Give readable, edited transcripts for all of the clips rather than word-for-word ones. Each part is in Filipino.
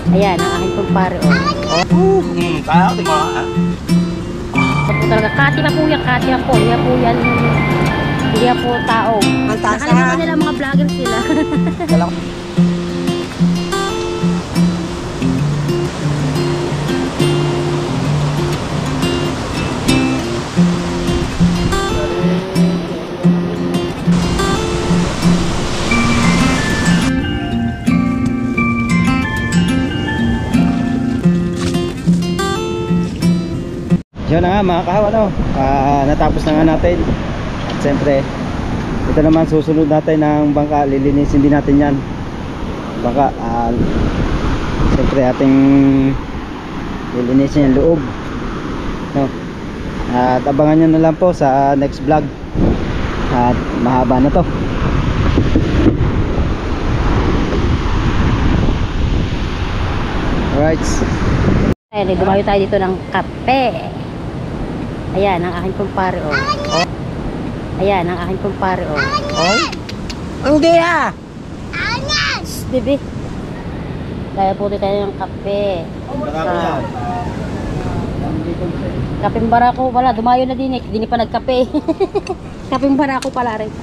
Ayan, ang aking kumpare. Kaya tingnan mo ha. Ito talaga, kati na po yan, kati na po. Hindi po yan, hindi po tao. Nakalimutan nila mga vlogger sila. Yun na nga mga kahaw, natapos na nga natin. At siyempre ito naman susunod natin ng bangka, lilinisin din natin yan bangka. Siyempre ating lilinisin yung loob, no? At abangan nyo na lang po sa next vlog, at mahaba na to. Alright, Ayan, dumayo tayo dito ng kape. Ayan, ang aking kumpare. Ayan, ang aking kumpare. hindi ah. Shhh, bebe. Kaya po tayo ng kape. Kapeng barako pala, dumayo na din eh. Hindi pa nagkape. Kapeng barako pala rin.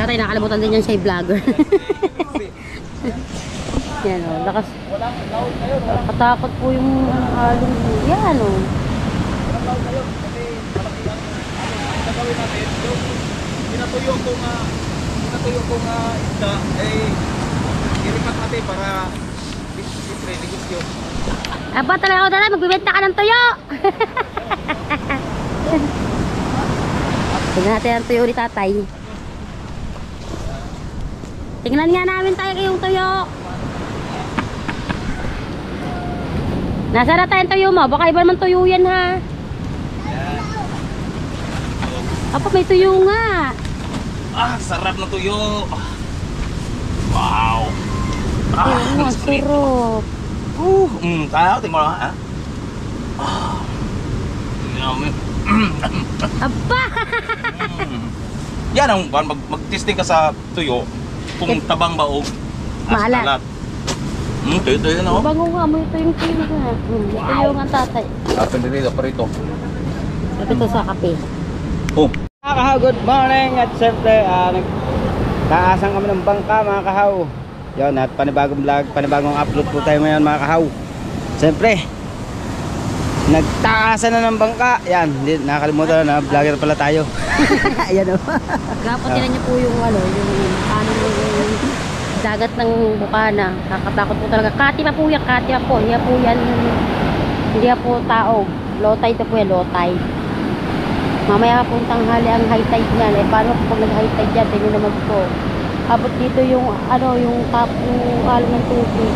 Tatay, nakalimutan din yan siya vlogger. Yan o, lakas. Katakot po yung halong. Yan o. Pinatuyo ko nga isda ay iripat natin para siyempre negosyo. Aba talaga ako dala, magbibenta ka ng tuyo. Tingnan natin ang tuyo ni tatay. Tingnan nga namin tayo yung tuyo. Nasaan na tayong tuyo mo? Baka iba naman tuyo yan ha. Apa, may tuyo nga. Sarap na tuyo. Wow. Ang sarap. Kaya tingnan mo ha. Yummy. Aba! Yan ang mag-testing ka sa tuyo kung tabang ba o Maalat. Tuyo na o. Bango nga mo ito yung tuyo nga. Tuyo nga tatay. Atin dito pa rito. Ito sa kape. Mga kahaw, good morning. At siyempre nagtaasan kami ng bangka mga kahaw. Yun, at panibagong vlog, panibagong upload po tayo ngayon mga kahaw. Siyempre nagtaasan na ng bangka. Yan, hindi nakakalimutan na vlogger pala tayo. Ayan o. Gapotinan niyo po yung ano, yung dagat ng Bukana. Nakakatakot po talaga. Kati na po yan, kati na po. Hindi po yan, hindi po tao. Low tide po yan, low tide. Mamaya po tanghali ang high tide niyan. Eh paano pag nag-high tide yan, tingnan naman po. Abot dito yung ano, yung alon ng tubig.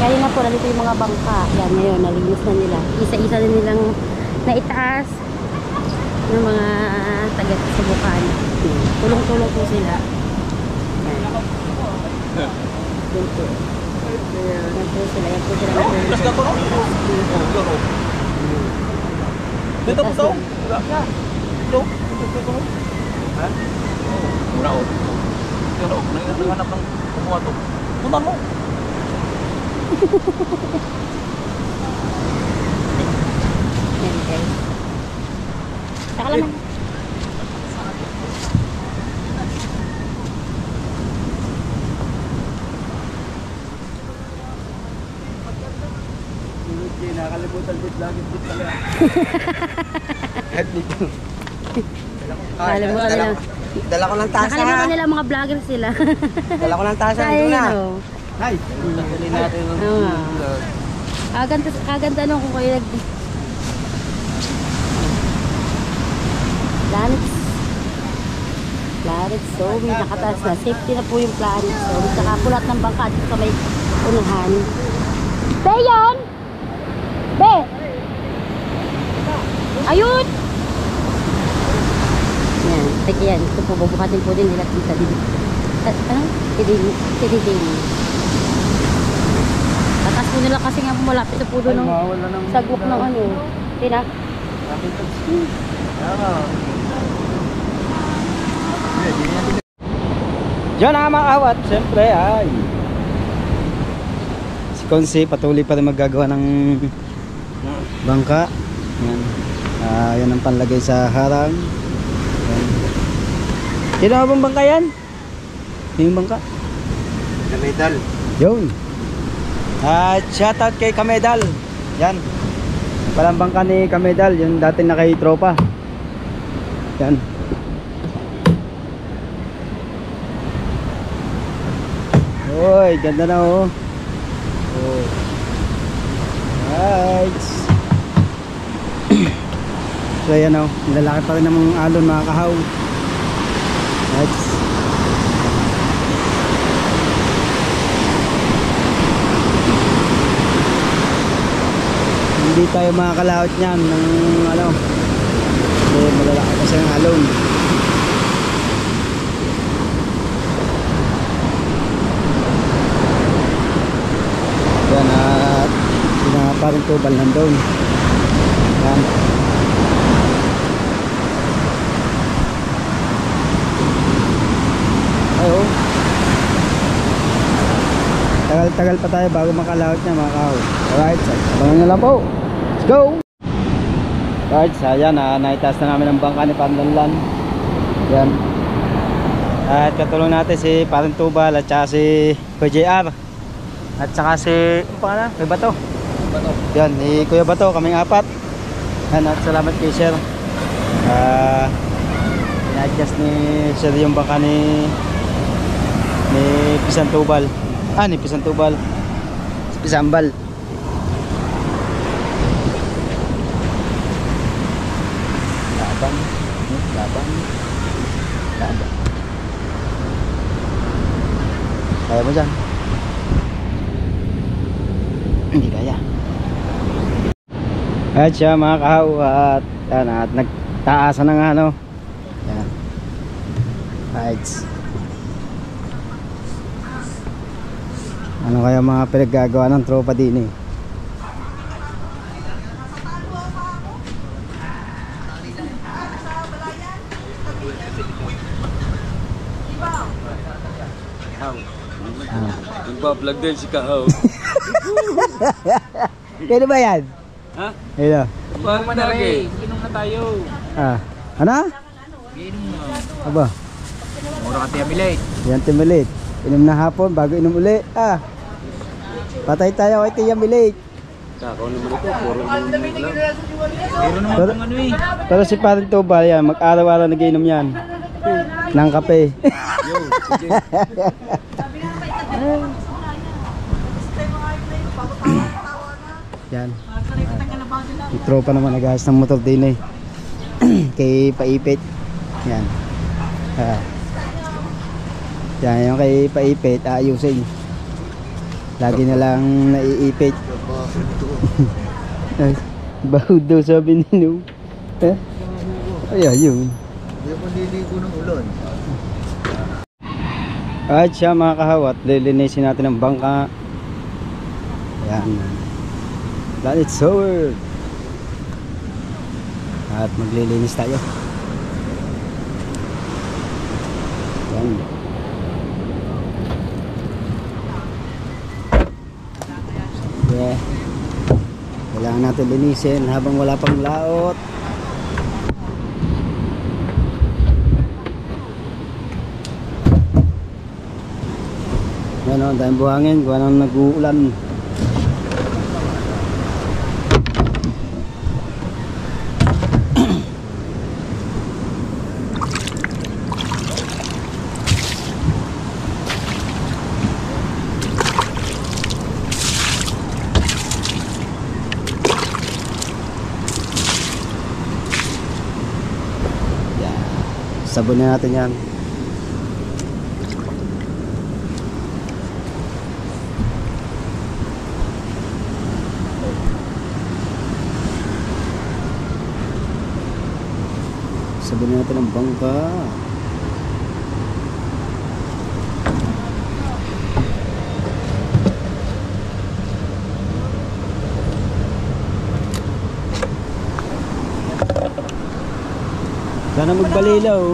Kaya nga po, nandito yung mga bangka. Yan, ngayon, nalinis na nila. Isa-isa na nilang naitaas ng mga taga sa Bukana. Tulong-tulong po sila. Yan. Yan po. Yan po sila. Yan po sila. Dito po daw. Dito. Ha? Mura o. Pero nanganap ng kumuha to. Punta mo. Yan guys. Saka lang. Nakalimutan din lagi din pala. Nakalimutan nila. Dala ko ng tasa. Nakalimutan nila mga vlogger sila. Dala ko ng tasa Kaya dito na. yun o. Hay, dali natin ng Kaganda no kung kayo Planet Zoe, nakataas na. Safety na po yung Planet Zoe. Saka po lahat ng bangka dito sa may unahan. Be yun! Be! Ayun! Yan, teka yan. Ito po, bubukatin po din nila kita dito. Ano? Tididing. Tatas po nila kasi nga malapit na po doon ng sagok ng ano. Tina? Diyan na mga kawat, siyempre ay si Konsi patuloy pa rin maggagawa ng bangka. Yan. Yan ang panlagay sa harang. Yan. Sino nga bang bangka yan? Yung bangka? Kamedal. Yun. Shoutout kay Kamedal. Yan. Palang bangka ni Kamedal, yung dating nakahitropa. Yan. Uy, ganda na oh. Oh. Right. So yan oh, lalaki pa rin ng mga alon mga kahaw. Right. Hindi tayo makakalawit niyan ng ano. So malalaki kasi ang alon. Yan at parang tubal nandun. Yan. Ay oh. Tagal-tagal pa tayo bago makalawit niya mga kahaw. Alright, abangan nyo lang po. Let's go! Alright, ayan naitaas na namin ang bangka ni Pandanlan. Yan. At katulong natin si Parang Tubal at saka si PJR. At saka si, ano pa na? Kuya Bato. Bato. Yan, ni Kuya Bato, kaming apat. Yan, at salamat kay Sir. Na-adjust ni Sir yung bangka ni Pisan Tubal. Ni Pisan Tubal. Si Pisambal. Labang. Labang. Labang. Kaya mo dyan? Hindi kaya. At siya mga kahaw at nagtaasan ng ano. Yan. Right. Ano kaya mga pinaggagawa ng tropa din eh. Nagbablog din si Kahaw. Kaya ba yan? Ha? Ito. Parang managay. Inom na tayo. Ano? Inom na. Aba. Mura ka tiyamilit. Yan timilit. Inom na hapon bago inom uli. Patay tayo kay Tia Milik. Kakaw naman ito. Puro inom lang. Pero naman Pero- kung ano eh. Pero si Parang Tubal yan, mag-araw-araw nag-inom yan. Ng kape. Yo, sige. Yan. Yung tropa naman nag-ahas ng motor din eh. Kay Paipit. Yan. Yan yung kay Paipit, ayusin. Lagi na lang naiipit. Bahud daw sabi ni Nung. Ay, ayun. Hindi ako niligo ng ulan. At siya mga kahawat, lilinisin natin ang bangka. Yan. That it's over. At maglilinis tayo. Yan. Yeah. Kailangan natin linisin habang wala pang laot. Yan o, dahil buhangin, gawa nang nag-uulan. Yan. Sabunin natin yan. Sabunin natin ang bangka. Sana magbalilaw.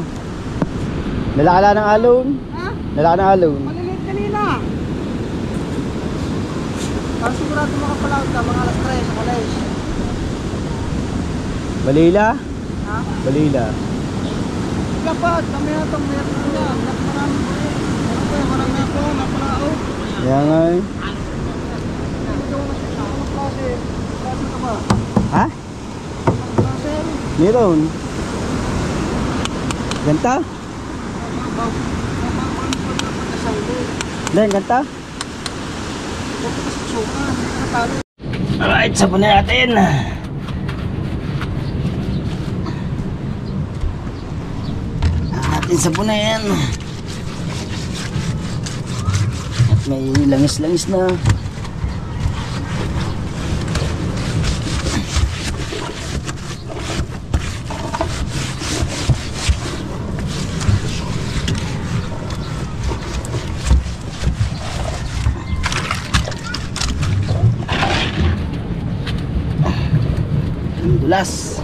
Nalakala ng alon. Nala na alon. Maliliit kanina. Para sigurado makapalaot ka, mga alas 3 sa college. Balila? Ha? Balila. Dapat, kami na itong meron niya. Marami po eh. Marami ako, napalaot. Kaya nga eh. Anong klase? Klase ka ba? Ha? Anong klase? Meron. Ganta? Dan, ganta? Alright, sabon na natin. Atin sabon na yan. At may langis-langis na. Ang dulas.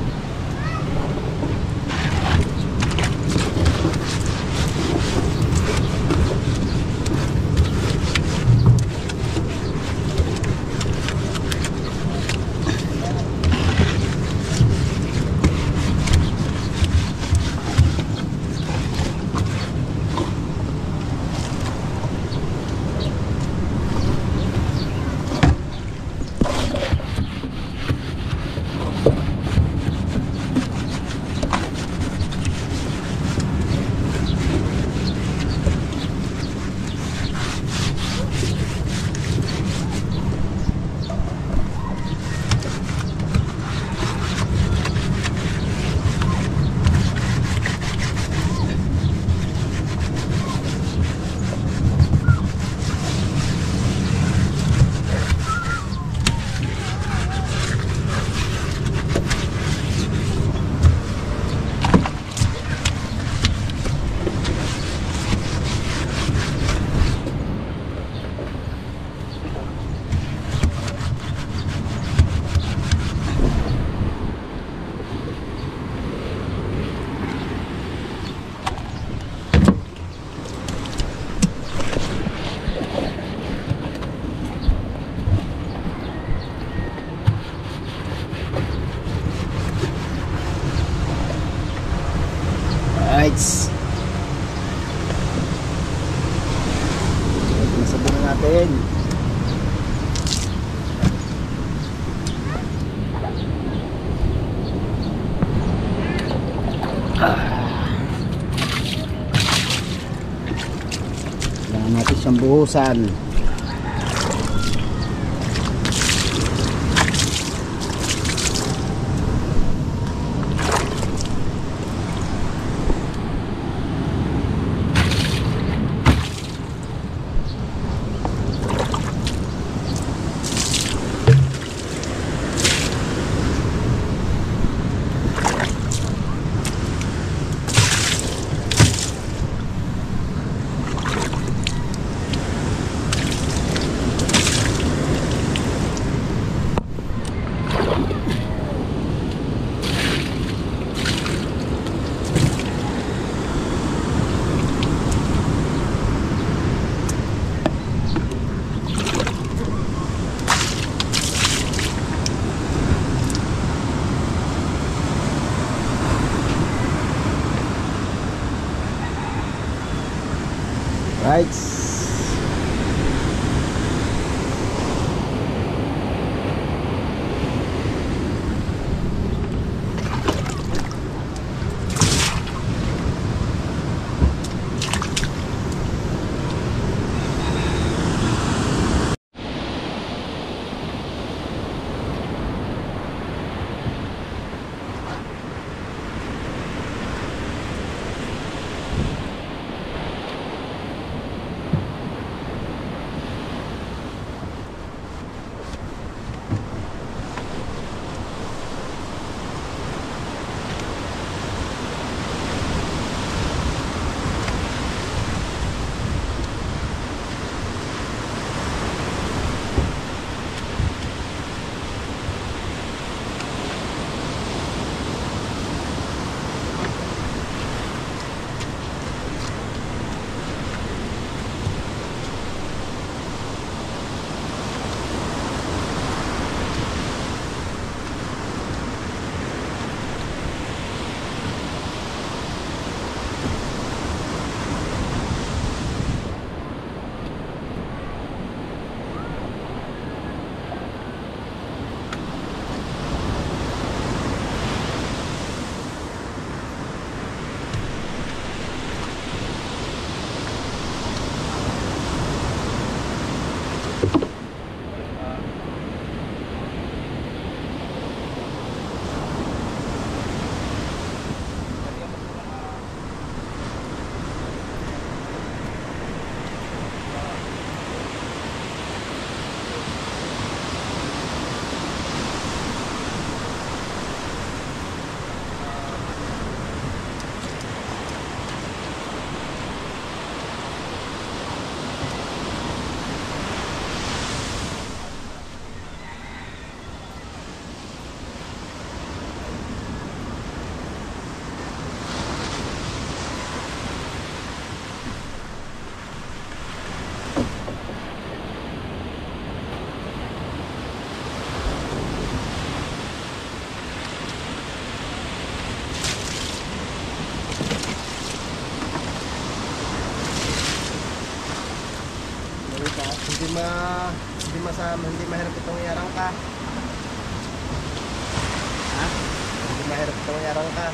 Alright. Nasabon na natin. Kailangan natin siyang buhusan. Right. Hindi mahirap itong yarang ka. Ha? Hindi mahirap itong yarang ka.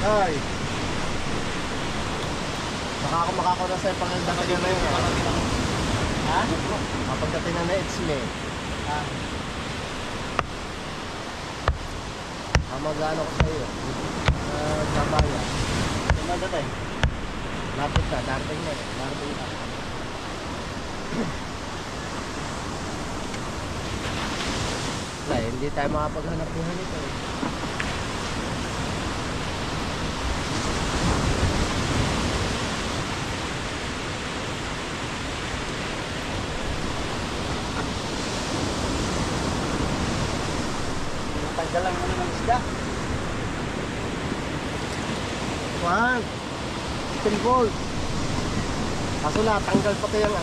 Ay. Baka ako makakuna sa'yo pagdating na yun. Ha? Pagdating na Edsme. Ha? Mag-ano ko sa'yo. Sabaya. Sumada tayo. Lapit na. Darating na. Darating na. Wala, hindi tayo makapaghanap buhay nito eh. Tanggal lang naman ng isda. Juan, 10 volt. Kaso na, tanggal pa ito yung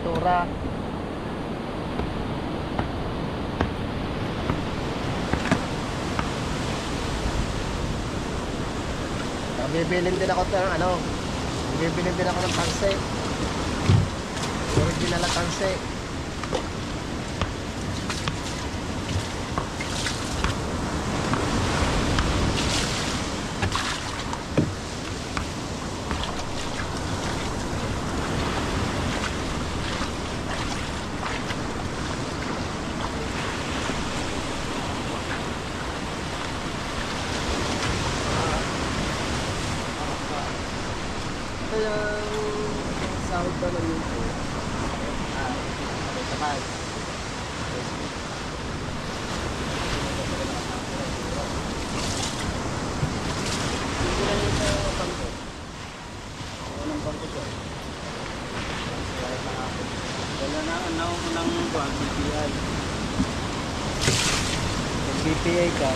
tura. Bibilin din ako ng tanse. Original na tanse. Ito yung sahod ba ng YouTube? Ito sakay. Hindi na yung sa bangko. Anong bangko ito? Wala na ng BPI. Kung BPI ka,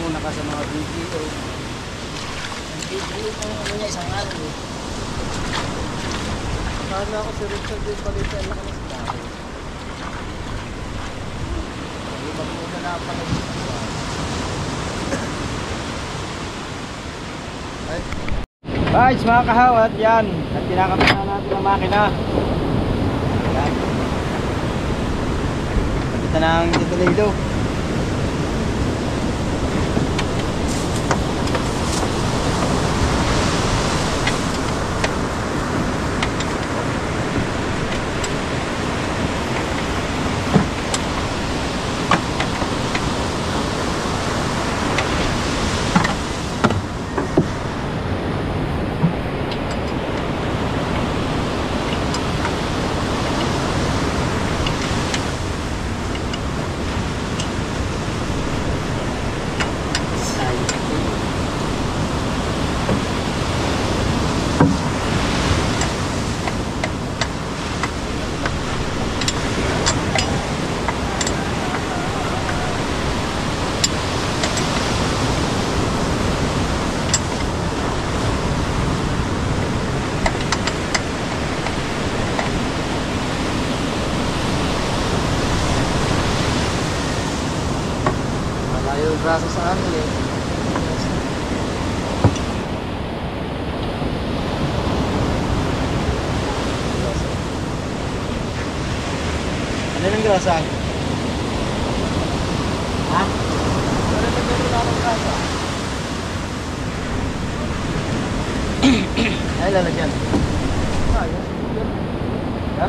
una ka sa mga BPO. Ang BPO kung niya isang araw eh. Sana ako si Richard yung palitan na kami sa dahil. Hindi ba po na napalagay? Guys, mga kahawat, yan. At kinakapit na natin ang makina. Yan. Kapita na ang titulido. Yung braso sa amin eh. Ano yung grasa? Ha? Ano yung grasa? Ay, lalagyan. Ha?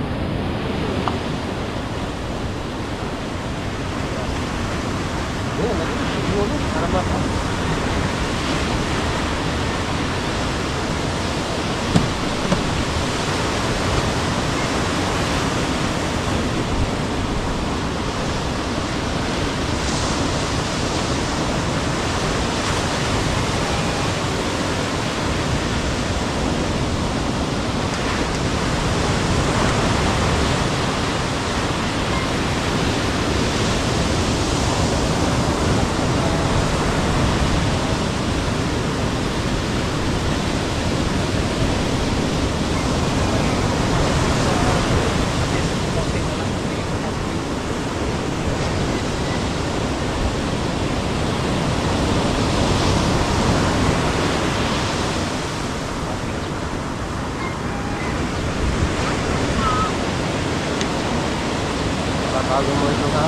Para ba? bago mo ito ha.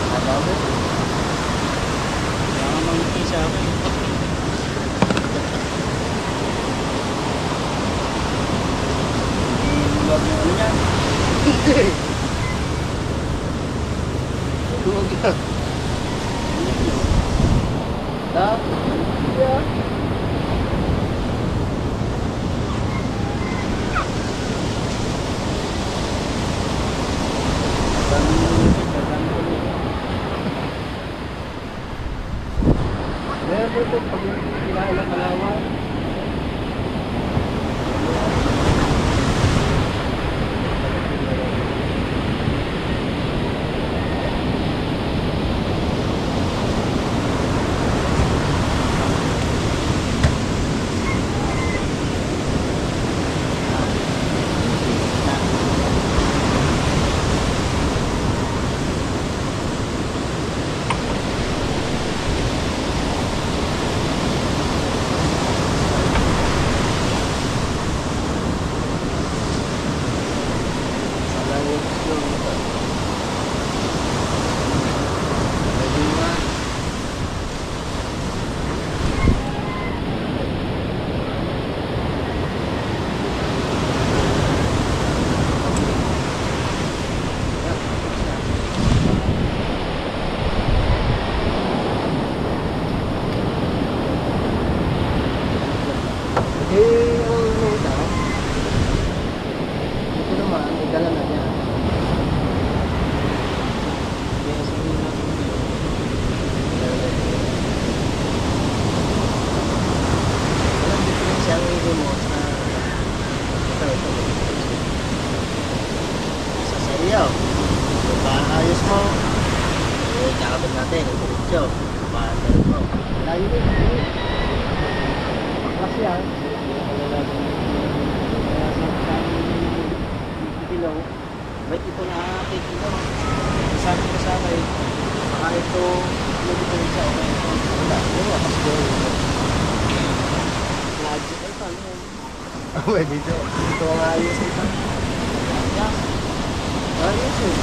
Nadami. Kaya nga mangiti sa akin. Luwag yung ano yan. Luwag yan. Da? Yeah. Meron po pag kinain ng kalawan. Paayos mo. Kakabit natin. Diretso. Paayos mo. Layo rin. Paklas yan. Ba't ito nakakakit ito? Sabi ko sa akin, baka ito ito sa okay. Wala. Wala. Pasko. Lagi ito. Ano yan? Pwede ito. Ito ang ayos ito. Ayos eh.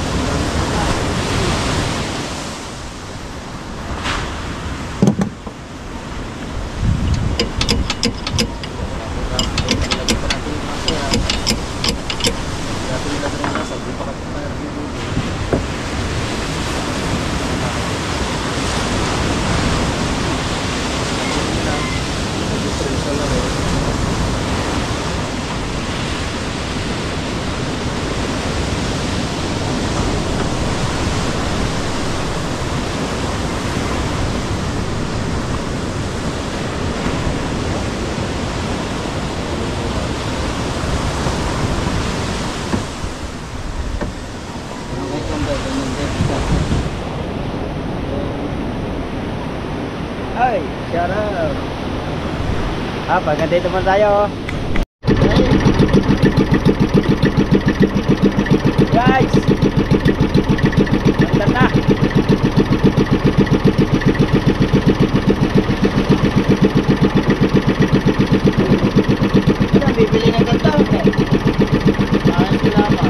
Ay, shout out. Pagka dito man tayo. Guys. Ganda na. Ito, bibili ng ganito. Bakit sila pa?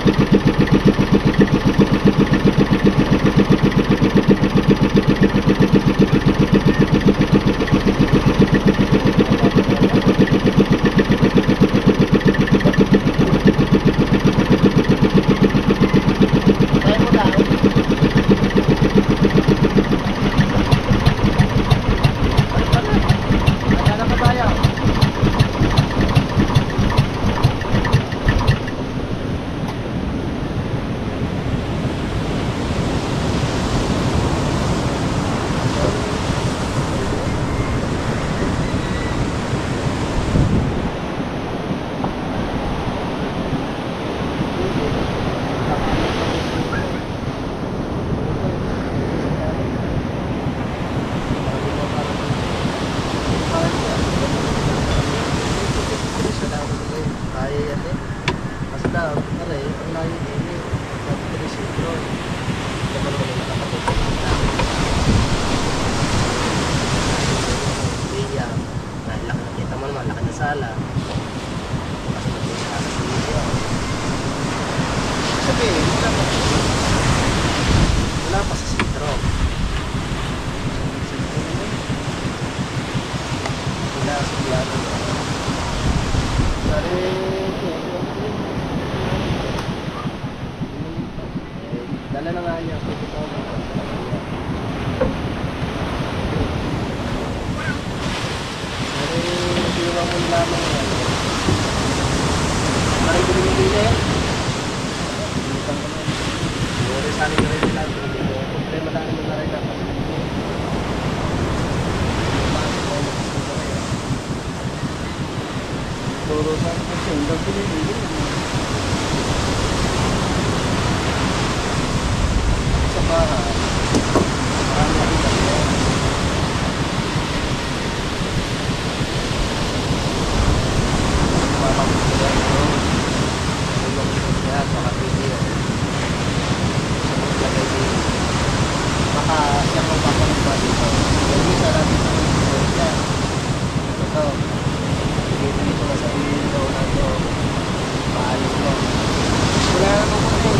Wala naman ko eh.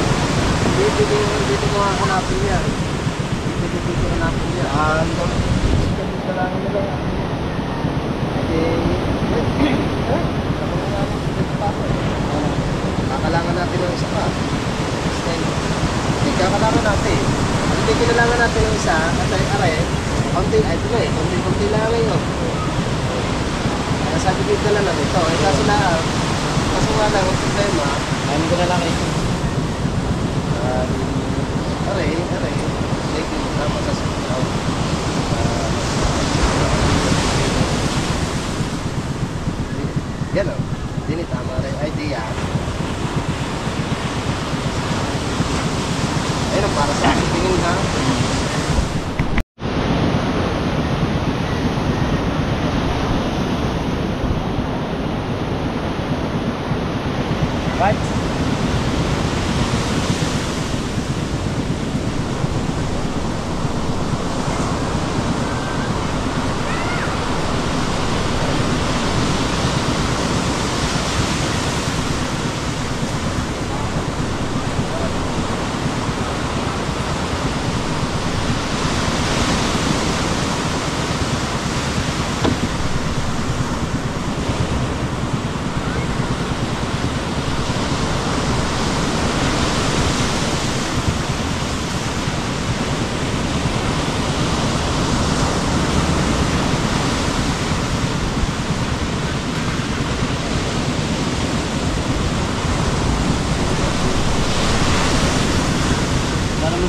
Dito mo hahanapin yan. Dito hanapin yan. Dito lang nila. Kakalangan natin ng isa pa. Hindi, kakalangan natin. Hindi, kailangan natin ng isa. At ay, konti, ay ito na eh. Konti lang ngayon. Kaya sabi ko dala lang ito. Eh, kaso nga lang, ang problema. Ano ko na lang eh. Aray. Like, tama sa sinaw. Yan o. Hindi tama rin. Idea. Ayun ang para sa akin. Tingin ka. Right?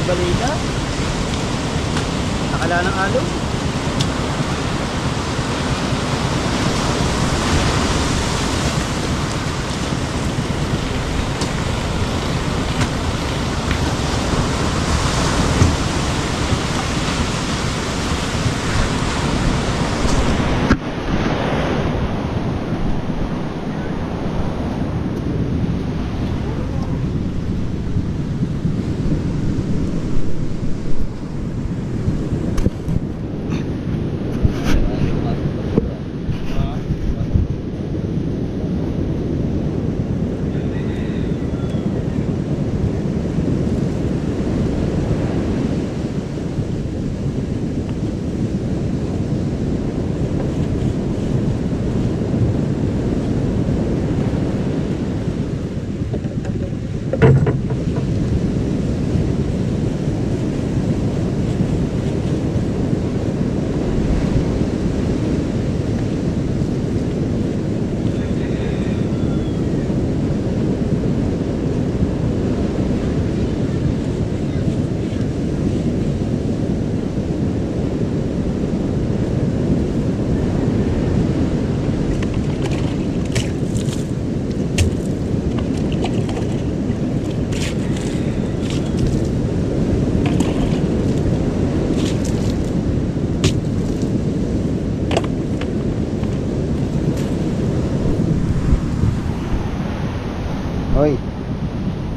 Balita. Nakala ng alo. Hoy.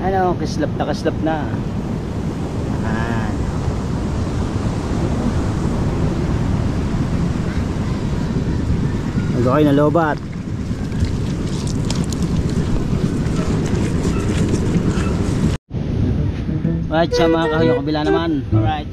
Ano, kislap na. Ayan. Nag-okay na lobat. Alright, sa mga kahoy, kabila naman. Alright.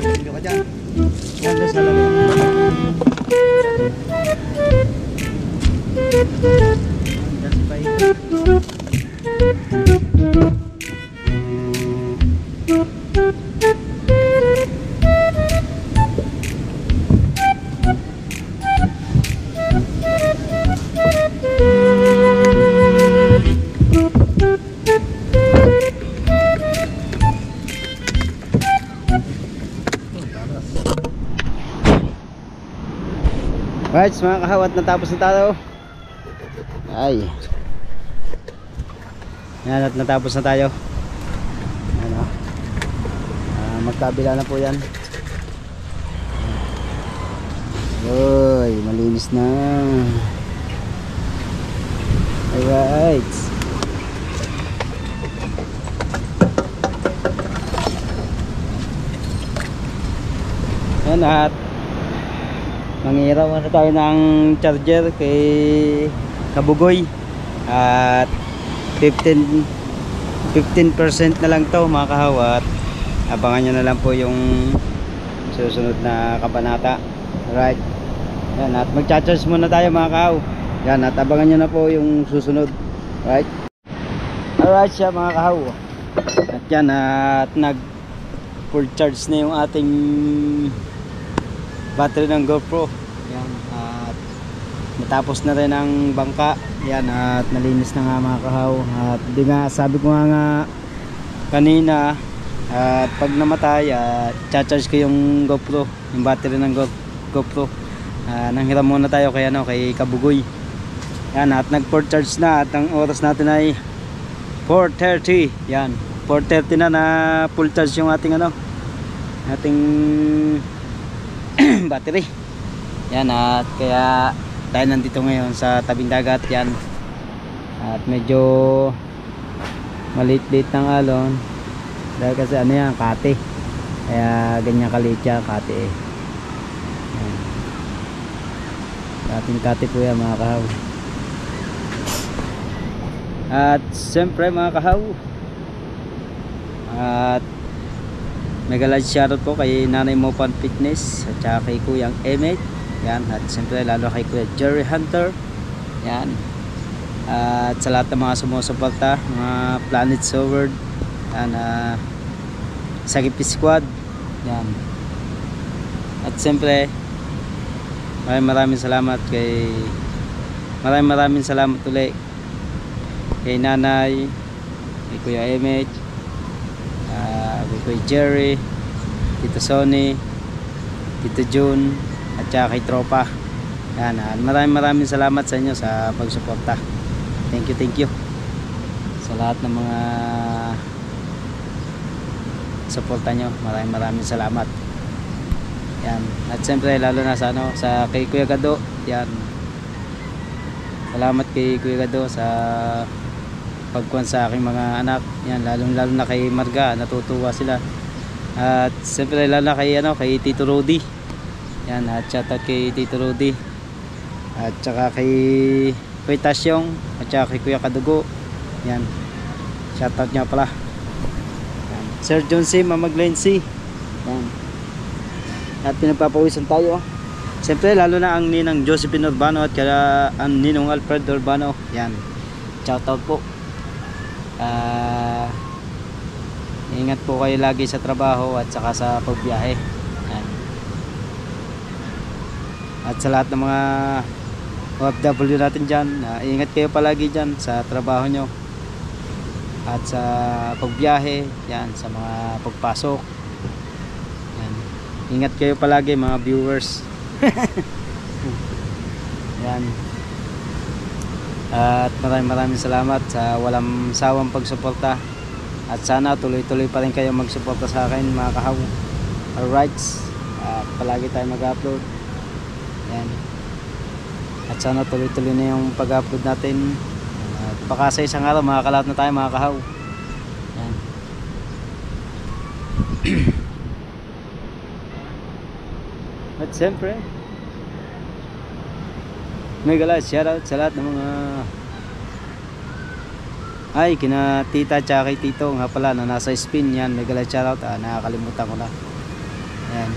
Hindi ka dyan. Nandun sa lamig. Nandun si Pai. Right, mga kahawat, natapos na tayo. Ay. Yan, at natapos na tayo. Ano? Magkabila na po yan. Uy, malinis na. Alright. Yan, at manghihirap na tayo ng charger kay Kabugoy. At 15% na lang to, mga kahawat. Abangan nyo na lang po yung susunod na kabanata. Alright. Yan, at mag-charge muna tayo, mga kahaw. Yan, at abangan nyo na po yung susunod. Alright. Alright siya, mga kahaw. At yan, at nag full charge na yung ating battery ng GoPro. Yan, at natapos na rin ang bangka. Yan, at nalinis na nga, mga kahaw. At di nga, sabi ko nga kanina, at pag namatay, charge ko yung GoPro, yung battery ng GoPro. Nanghiram muna tayo kay Kabugoy. Yan, at nag 4 charge na, at ang oras natin ay 4:30. Yan, 4:30 na full charge yung ating ating battery. Yan, at kaya tayo nandito ngayon sa tabing dagat. Yan, at medyo maliit-liit ng alon dahil kasi yan, kate, kaya ganyan kaliit siya, kate. Yan, ating kate po yan, mga kahaw. At siyempre, mga kahaw, at mega large shoutout po kay Nanay Mopan Fitness at saka kay Kuyang Emet. Yan, at siyempre lalo kay Kuya Jerry Hunter. Yan, at sa lahat ng mga sumusuporta, mga Planet Sword, yan, Sagipi Squad. Yan, at siyempre maraming salamat maraming salamat ulit kay Nanay, kay Kuya Emet, kay Kuya Jerry, Tito Sonny, Tito June, at saka kay Tropa. Yan, maraming salamat sa inyo sa pagsuporta. Thank you sa lahat ng mga suporta nyo. Maraming salamat. Yan. At siyempre lalo na sa ano, sa kay Kuya Gado. Yan. Salamat kay Kuya Gado sa pagkuhan sa aking mga anak. Yan, lalo na kay Marga, natutuwa sila. At siyempre lalo na kay ano, kay Tito Rudy. Yan, at shoutout kay Tito Rudy. At saka kay Kuya Tasyong, at saka kay Kuya Kadugo. Yan. Shoutout niya pala. Yan. Sir John C, Mama Glenn C. Yan. At pinagpapawisan tayo. Siyempre lalo na ang ninang Josephine Urbano at kaya ang ninong Alfred Urbano. Yan. Shoutout po. Ingat po kayo lagi sa trabaho at saka sa pagbiyahe. Yan. At sa lahat ng mga OFW natin dyan, ingat kayo palagi dyan sa trabaho nyo at sa pagbiyahe. Yan, sa mga pagpasok. Yan. Ingat kayo palagi mga viewers. Yan. At maraming salamat sa walang sawang pagsuporta. At sana tuloy-tuloy pa rin kayo magsuporta sa akin mga kahaw. Alright. At palagi tayo mag-upload. Yan. At sana tuloy-tuloy na yung pag-upload natin. At baka sa isang araw makakalaot na tayo mga kahaw. Yan. At siyempre mega shoutout sa lahat ng mga kina tita tsaka kay tito nga pala na nasa spin. Yan, mega shoutout. Nakakalimutan ko na. Ayan,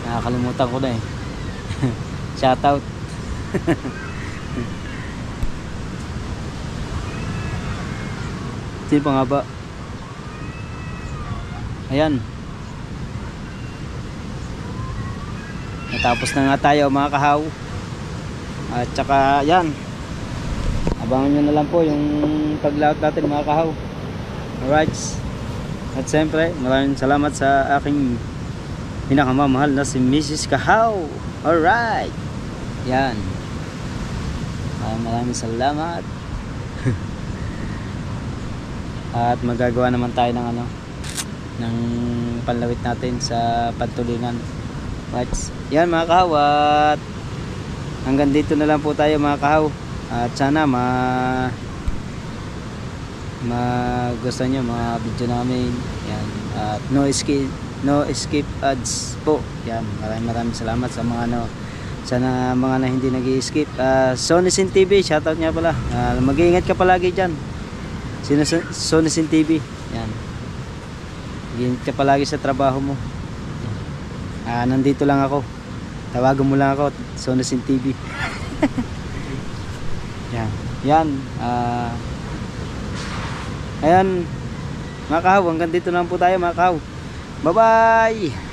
nakakalimutan ko na shoutout. Sino pa nga ba? Ayan, natapos na nga tayo mga kahaw. At saka yan, abangan nyo na lang po yung paglaot natin mga kahaw. Alright. At siyempre maraming salamat sa aking pinakamamahal na si Mrs. Kahaw. Alright. Yan, maraming salamat. At magagawa naman tayo ng ano, ng panlawit natin sa pantulingan. Right. Yan mga kahaw, at hanggang dito na lang po tayo mga kahaw. At sana magustuhan nyo mga video namin. Yan. At no escape ads po. Yan. Maraming salamat sa mga sana mga na hindi nag-i-skip. Sonisin TV, shoutout nga pala. Mag-iingat ka palagi dyan. Sonisin TV. Yan. Mag-iingat ka palagi sa trabaho mo. Nandito lang ako. Tawagan mo lang ako, Sonisin TV. Yan. Yan. Ayan. Mga kahaw, hanggang dito lang po tayo mga kahaw. Bye bye.